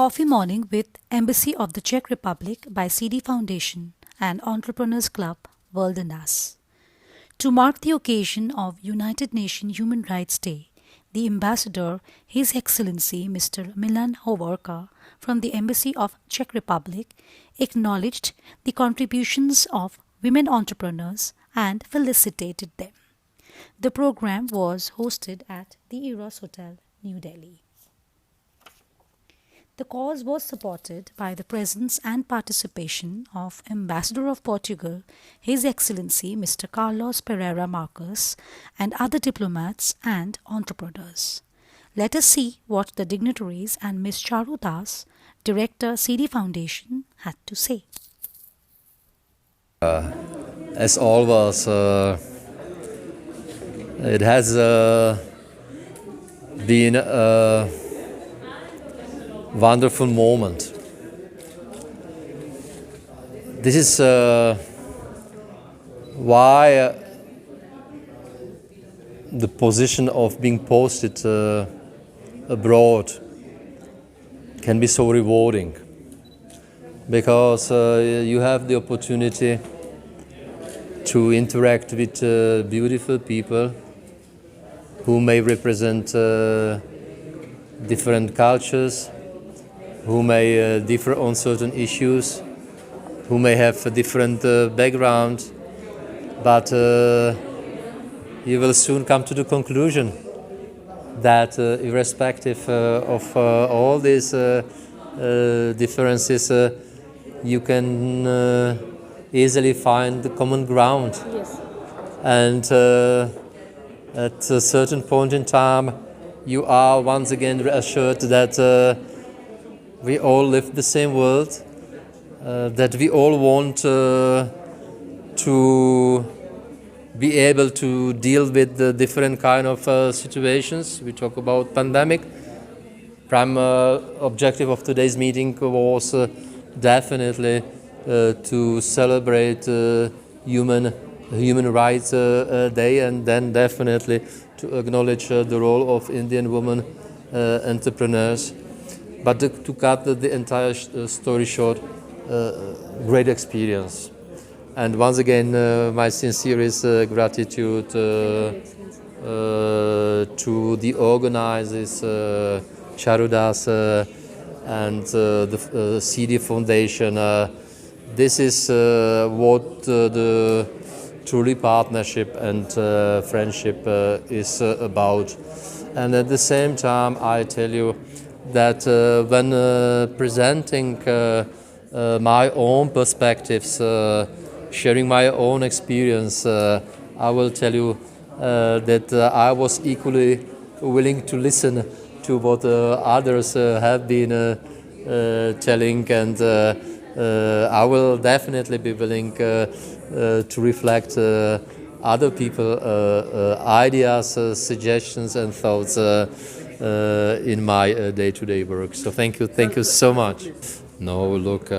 Coffee Morning with Embassy of the Czech Republic by CD Foundation and Entrepreneurs Club Worldenas. To mark the occasion of United Nations Human Rights Day, the Ambassador, His Excellency Mr. Milan Hovorka from the Embassy of Czech Republic acknowledged the contributions of women entrepreneurs and felicitated them. The program was hosted at the Eros Hotel, New Delhi. The cause was supported by the presence and participation of Ambassador of Portugal, His Excellency Mr. Carlos Pereira Marques, and other diplomats and entrepreneurs. Let us see what the dignitaries and Ms. Charu Das, Director, CD Foundation, had to say. As always, it has been a wonderful moment. This is why the position of being posted abroad can be so rewarding, because you have the opportunity to interact with beautiful people who may represent different cultures, who may differ on certain issues, who may have a different background, but you will soon come to the conclusion that irrespective of all these differences, you can easily find the common ground. Yes. And at a certain point in time, you are once again reassured that we all live the same world, that we all want to be able to deal with the different kind of situations. We talk about pandemic. Prime objective of today's meeting was definitely to celebrate Human Rights Day, and then definitely to acknowledge the role of Indian women entrepreneurs. But to cut the entire story short, great experience. And once again, my sincerest gratitude to the organizers, Charu Das and the CD Foundation. This is what the truly partnership and friendship is about. And at the same time, I tell you that when presenting my own perspectives, sharing my own experience, I will tell you that I was equally willing to listen to what others have been telling, and I will definitely be willing to reflect other people's ideas, suggestions and thoughts in my day-to-day work. So thank you so much. No, look,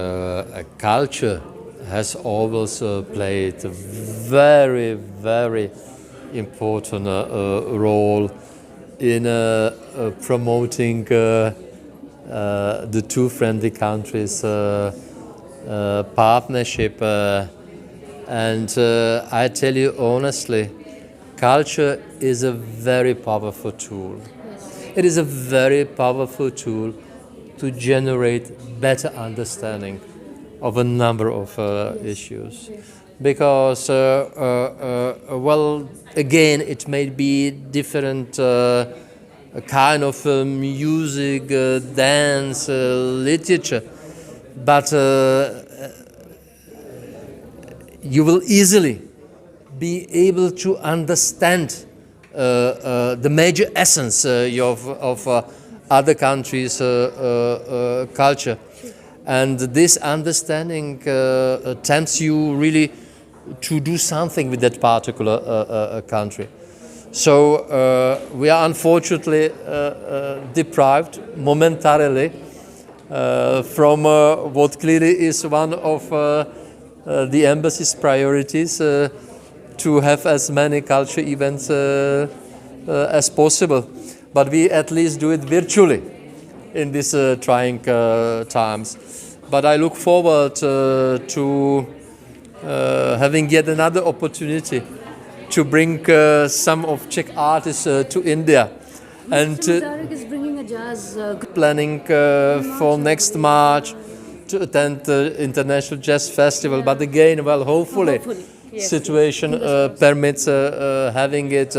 culture has always played a very, very important role in promoting the two friendly countries' partnership. And I tell you honestly, culture is a very powerful tool. It is a very powerful tool to generate better understanding of a number of issues. Because, well, again, it may be different kind of music, dance, literature, but you will easily be able to understand the major essence of other countries' culture. And this understanding tempts you really to do something with that particular country. So we are unfortunately deprived momentarily from what clearly is one of the embassy's priorities, to have as many culture events as possible. But we at least do it virtually. in these trying times. But I look forward to having yet another opportunity to bring some of Czech artists to India. And Tarek is bringing a jazz planning for next March to attend the International Jazz Festival. But again, well, hopefully yes. situation permits having it.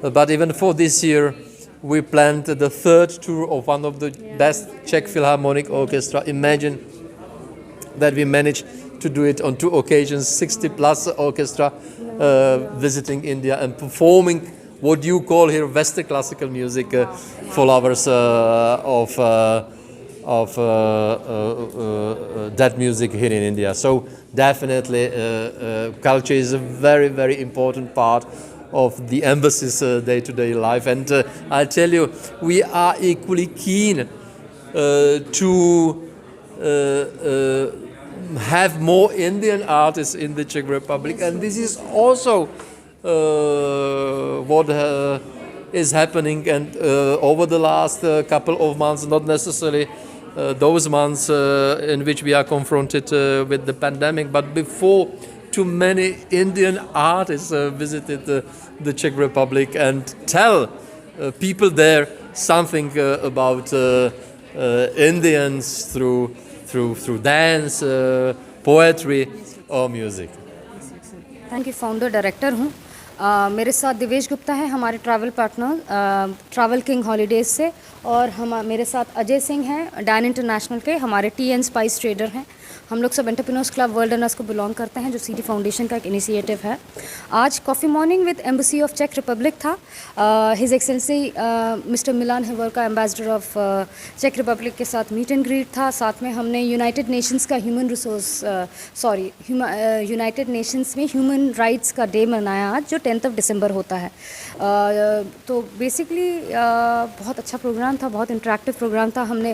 But even for this year, we planned the third tour of one of the best Czech Philharmonic Orchestra. Imagine that we managed to do it on 2 occasions, 60 plus orchestra visiting India and performing what you call here Western classical music for lovers of that music here in India. So definitely culture is a very, very important part of the embassy's day-to-day life. And I'll tell you, we are equally keen to have more Indian artists in the Czech Republic, and this is also what is happening. And over the last couple of months, not necessarily those months in which we are confronted with the pandemic, but before, too many Indian artists visited the Czech Republic and tell people there something about Indians through dance, poetry or music. Thank you founder director हूँ मेरे साथ दिवेश गुप्ता है हमारे travel partner travel king holidays से और हम मेरे साथ अजय सिंह हैं डैन इंटरनेशनल के हमारे टी एन स्पाइस ट्रेडर हैं हम लोग सब एंटरप्रेन्योर्स क्लब वर्ल्डनर्स को बिलोंग करते हैं जो सीडी फाउंडेशन का एक इनिशिएटिव है आज coffee morning with embassy of चेक रिपब्लिक था हिज एक्सेलेंसी मिस्टर मिलान हेवर एम्बेसडर ऑफ चेक रिपब्लिक के साथ मीट एंड ग्रीट था साथ में हमने यूनाइटेड नेशंस का यूनाइटेड नेशंस में ह्यूमन राइट्स का डे मनाया आज जो 10 दिसंबर होता है तो बेसिकली बहुत अच्छा प्रोग्राम था बहुत इंटरेक्टिव प्रोग्राम था हमने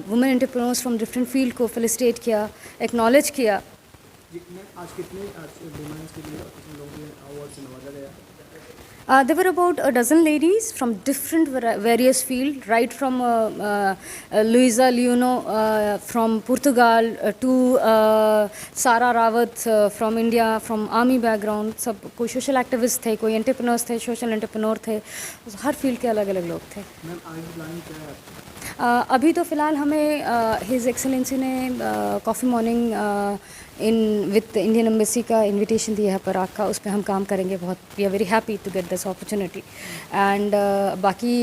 women entrepreneurs from different field को फेलिसिटेट किया एक्नॉलेज किया आज कितने वुमेन्स के लिए कितने लोगों ने अवार्ड से नवाजा गया There were about a dozen ladies from different various fields, right from Luisa Leono from Portugal to Sara Rawat from India, from army background. सब कोई सोशल एक्टिविस्ट थे कोई एंटरप्रेन्योर्स थे सोशल एंटरप्रेन्योर थे हर फील्ड के अलग अलग लोग थे मैम आगे प्लानिंग क्या है अभी तो फ़िलहाल हमें हिज एक्सेलेंसी ने coffee morning in with Indian embassy का इनविटेशन दिया है पराग का उस पर हम काम करेंगे बहुत we are very happy to get this opportunity and बाकी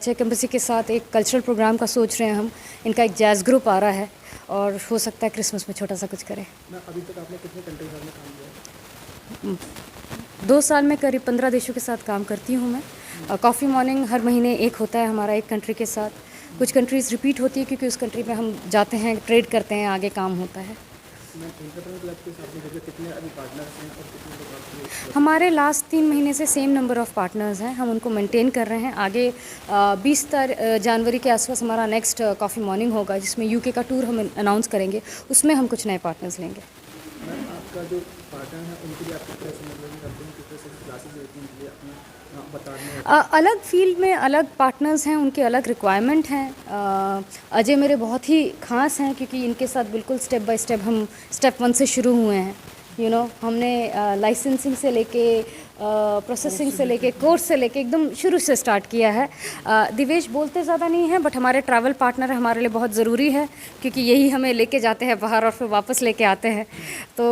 चेक एम्बेसी के साथ एक कल्चरल प्रोग्राम का सोच रहे हैं हम इनका एक जैज़ ग्रुप आ रहा है और हो सकता है क्रिसमस में छोटा सा कुछ करें मैम अभी तक आपने कितने कंट्रीज में काम किया 2 साल में करीब 15 देशों के साथ काम करती हूँ मैं कॉफ़ी मॉर्निंग हर महीने एक होता है हमारा एक कंट्री के साथ कुछ कंट्रीज़ रिपीट होती है क्योंकि उस कंट्री में हम जाते हैं ट्रेड करते हैं आगे काम होता है हमारे लास्ट 3 महीने से सेम नंबर ऑफ़ पार्टनर्स हैं हम उनको मेंटेन कर रहे हैं आगे 20 जनवरी के आसपास हमारा नेक्स्ट कॉफ़ी मॉर्निंग होगा जिसमें यूके का टूर हम अनाउंस करेंगे उसमें हम कुछ नए पार्टनर्स लेंगे मैम आपका जो पार्टनर है उनके लिए आप कैसे मतलब करते हैं किस तरह से क्लासेस देते हैं उनके लिए अपना अलग फील्ड में अलग पार्टनर्स हैं उनके अलग रिक्वायरमेंट हैं अजय मेरे बहुत ही ख़ास हैं क्योंकि इनके साथ बिल्कुल स्टेप बाय स्टेप हम स्टेप 1 से शुरू हुए हैं हमने लाइसेंसिंग से लेके प्रोसेसिंग से लेके कोर्स से लेके एकदम शुरू से स्टार्ट किया है दिवेश बोलते ज़्यादा नहीं हैं बट हमारे ट्रैवल पार्टनर हमारे लिए बहुत ज़रूरी है क्योंकि यही हमें लेके जाते हैं बाहर और फिर वापस लेके आते हैं तो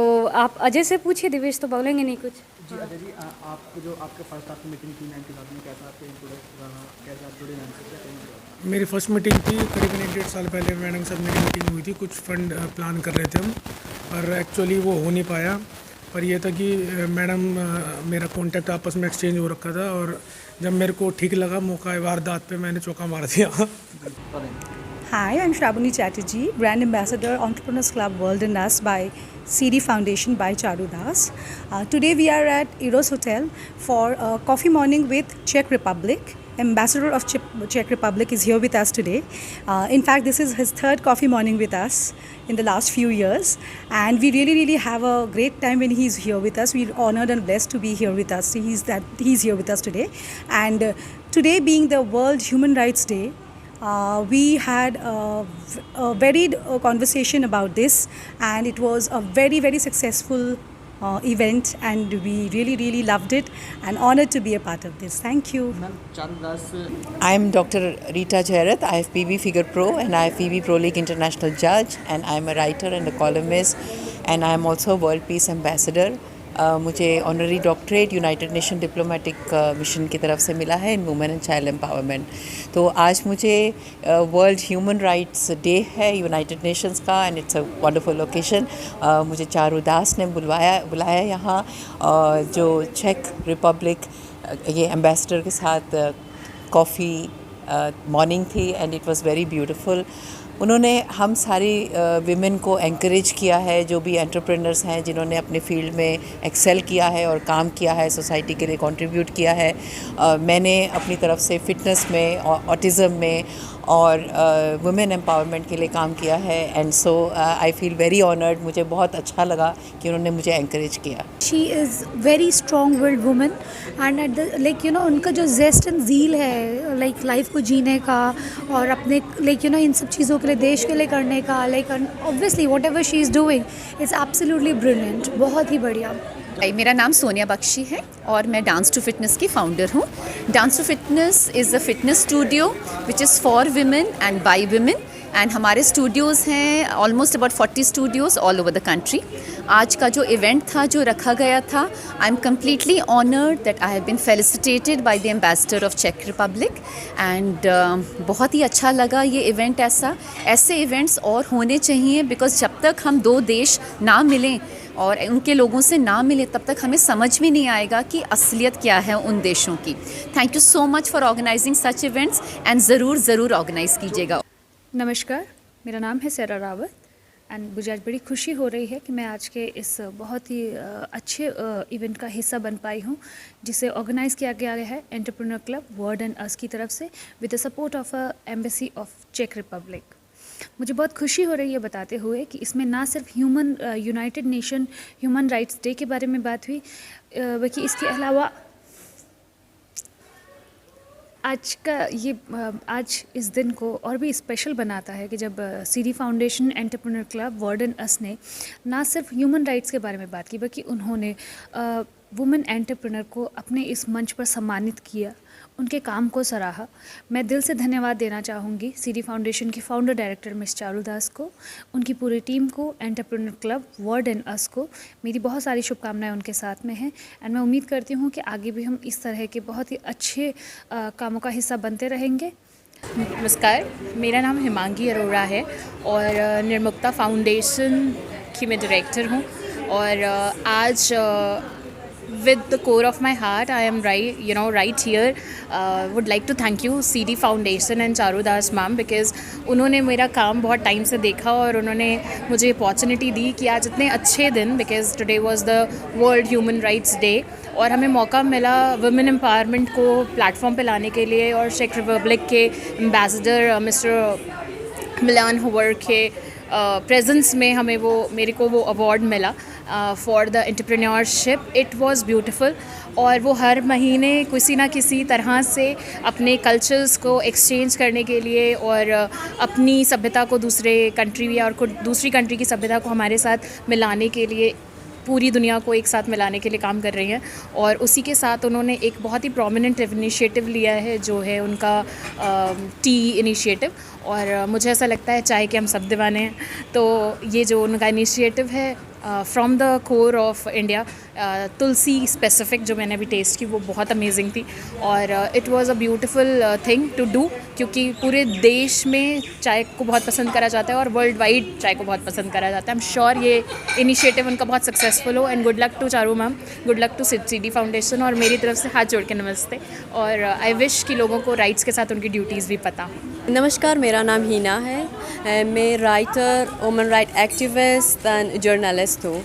आप अजय से पूछिए दिवेश तो बोलेंगे नहीं कुछ जी अजय जी आप जो आपके फर्स्ट आपकी मीटिंग थी 90 में कैसा आपके कैसा आप जुड़े से मेरी फर्स्ट मीटिंग थी करीबन 1-1.5 साल पहले मैडम के साथ मेरी मीटिंग हुई थी कुछ फंड प्लान कर रहे थे हम पर एक्चुअली वो हो नहीं पाया पर यह था कि मैडम मेरा कांटेक्ट आपस में एक्सचेंज हो रखा था और जब मेरे को ठीक लगा मौका वारदात पे मैंने चौका मार दिया Hi, I'm Shravani Chatterjee, Brand Ambassador, Entrepreneurs Club World and Us by CD Foundation by Charu Das. Today we are at Eros Hotel for a coffee morning with Czech Republic. Ambassador of Czech Republic is here with us today. In fact, this is his 3rd coffee morning with us in the last few years. And we really have a great time when he's here with us. We're honored and blessed to be here with us. He's here with us today. And today being the World Human Rights Day, We had a varied conversation about this, and it was a very, very successful event, and we really loved it and honored to be a part of this. Thank you. I'm Dr. Rita Jairat, IFBB Figure Pro and IFBB Pro League International Judge, and I'm a writer and a columnist, and I'm also a World Peace Ambassador. मुझे honorary doctorate United Nation diplomatic mission की तरफ से मिला है in women and child empowerment. तो आज मुझे World Human Rights Day है यूनाइटेड नेशंस का, and it's a wonderful occasion. मुझे चारू दास ने बुलाया यहाँ, जो चेक रिपब्लिक ये एम्बेसडर के साथ कॉफ़ी मॉर्निंग थी, and it was very beautiful. उन्होंने हम सारी विमेन को एनकरेज किया है, जो भी एंटरप्रेन्योर्स हैं जिन्होंने अपने फील्ड में एक्सेल किया है और काम किया है, सोसाइटी के लिए कंट्रीब्यूट किया है। मैंने अपनी तरफ से फ़िटनेस में, ऑटिज़म में और वुमेन एम्पावरमेंट के लिए काम किया है, and so I feel very honoured. मुझे बहुत अच्छा लगा कि उन्होंने मुझे एनकरेज किया। She is very strong willed woman, and at the like उनका जो जेस्ट एंड ज़ील है लाइक लाइफ को जीने का और अपने लाइक इन सब चीज़ों के लिए, देश के लिए करने का, like obviously what ever she is doing is absolutely brilliant, बहुत ही बढ़िया। मेरा नाम सोनिया बख्शी है और मैं डांस टू फिटनेस की फाउंडर हूँ। Dance to Fitness is a fitness studio which is for women and by women, and हमारे स्टूडियोज़ हैं almost about 40 studios all over the country. आज का जो इवेंट था, जो रखा गया था, I am completely honoured that I have been felicitated by the ambassador of चेक रिपब्लिक, एंड बहुत ही अच्छा लगा ये इवेंट। ऐसे इवेंट्स और होने चाहिए, बिकॉज जब तक हम दो देश ना मिलें और उनके लोगों से ना मिले, तब तक हमें समझ भी नहीं आएगा कि असलियत क्या है उन देशों की। Thank you so much for organising such events, and ज़रूर ऑर्गेनाइज़ कीजिएगा। नमस्कार, मेरा नाम है सैरा रावत, एंड मुझे आज बड़ी खुशी हो रही है कि मैं आज के इस बहुत ही अच्छे इवेंट का हिस्सा बन पाई हूँ, जिसे ऑर्गेनाइज़ किया गया है entrepreneur club word and us की तरफ से with the support of embassy of चेक रिपब्लिक। मुझे बहुत खुशी हो रही है बताते हुए कि इसमें ना सिर्फ United nation human Rights day के बारे में बात हुई, बल्कि इसके अलावा आज इस दिन को और भी स्पेशल बनाता है कि जब CD foundation entrepreneur club word and us ने ना सिर्फ ह्यूमन राइट्स के बारे में बात की, बल्कि उन्होंने वुमेन एंटरप्रेन्योर को अपने इस मंच पर सम्मानित किया, उनके काम को सराहा। मैं दिल से धन्यवाद देना चाहूँगी सीडी फाउंडेशन की फाउंडर डायरेक्टर मिस चारू दास को, उनकी पूरी टीम को, एंटरप्रेन्योर क्लब वर्ड एंड अस को। मेरी बहुत सारी शुभकामनाएं उनके साथ में हैं, एंड मैं उम्मीद करती हूँ कि आगे भी हम इस तरह के बहुत ही अच्छे कामों का हिस्सा बनते रहेंगे। नमस्कार, मेरा नाम हिमांगी अरोड़ा है और निर्मुक्ता फाउंडेशन की मैं डायरेक्टर हूँ, और आज with the core of my heart I am right here would like to thank you CD Foundation and Charu Das ma'am, because उन्होंने मेरा काम बहुत टाइम से देखा और उन्होंने मुझे अपॉर्चुनिटी दी कि आज इतने अच्छे दिन, because today was the World Human Rights Day, और हमें मौका मिला वुमेन एम्पावरमेंट को प्लेटफॉर्म पे लाने के लिए, और चेक रिपब्लिक के एम्बेसडर मिस्टर मिलान हुवर के प्रेजेंस में मेरे को वो अवार्ड मिला for the entrepreneurship. It was beautiful, और वो हर महीने किसी ना किसी तरह से अपने कल्चर्स को एक्सचेंज करने के लिए और अपनी सभ्यता को दूसरे कंट्री या और दूसरी कंट्री की सभ्यता को हमारे साथ मिलाने के लिए, पूरी दुनिया को एक साथ मिलाने के लिए काम कर रही हैं। और उसी के साथ उन्होंने एक बहुत ही प्रोमिनेंट इनिशिएटिव लिया है, जो है उनका टी इनिशिएटिव, और मुझे ऐसा लगता है चाहे कि हम सब दीवाने हैं, तो ये जो उनका इनिशिएटिव है from the core of India, Tulsi specific जो मैंने अभी टेस्ट की वो बहुत अमेजिंग थी, और it was a beautiful thing to do, क्योंकि पूरे देश में चाय को बहुत पसंद करा जाता है और वर्ल्ड वाइड चाय को बहुत पसंद करा जाता है। आई एम श्योर ये इनिशिएटिव उनका बहुत सक्सेसफुल हो, and good luck to Charu ma'am, good luck to CD foundation, और मेरी तरफ से हाथ जोड़ के नमस्ते, और आई विश कि लोगों को राइट्स के साथ उनकी ड्यूटीज़ भी पता हो। नमस्कार, मेरा नाम हिना है, मैं writer, women right activist and journalist हूँ।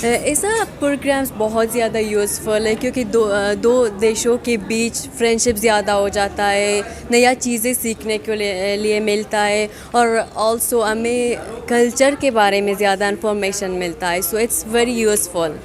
ऐसा प्रोग्राम्स बहुत ज़्यादा यूज़फुल है, क्योंकि दो देशों के बीच फ्रेंडशिप ज़्यादा हो जाता है, नया चीज़ें सीखने के लिए मिलता है, और ऑल्सो हमें कल्चर के बारे में ज़्यादा इन्फॉर्मेशन मिलता है, सो इट्स वेरी यूज़फुल।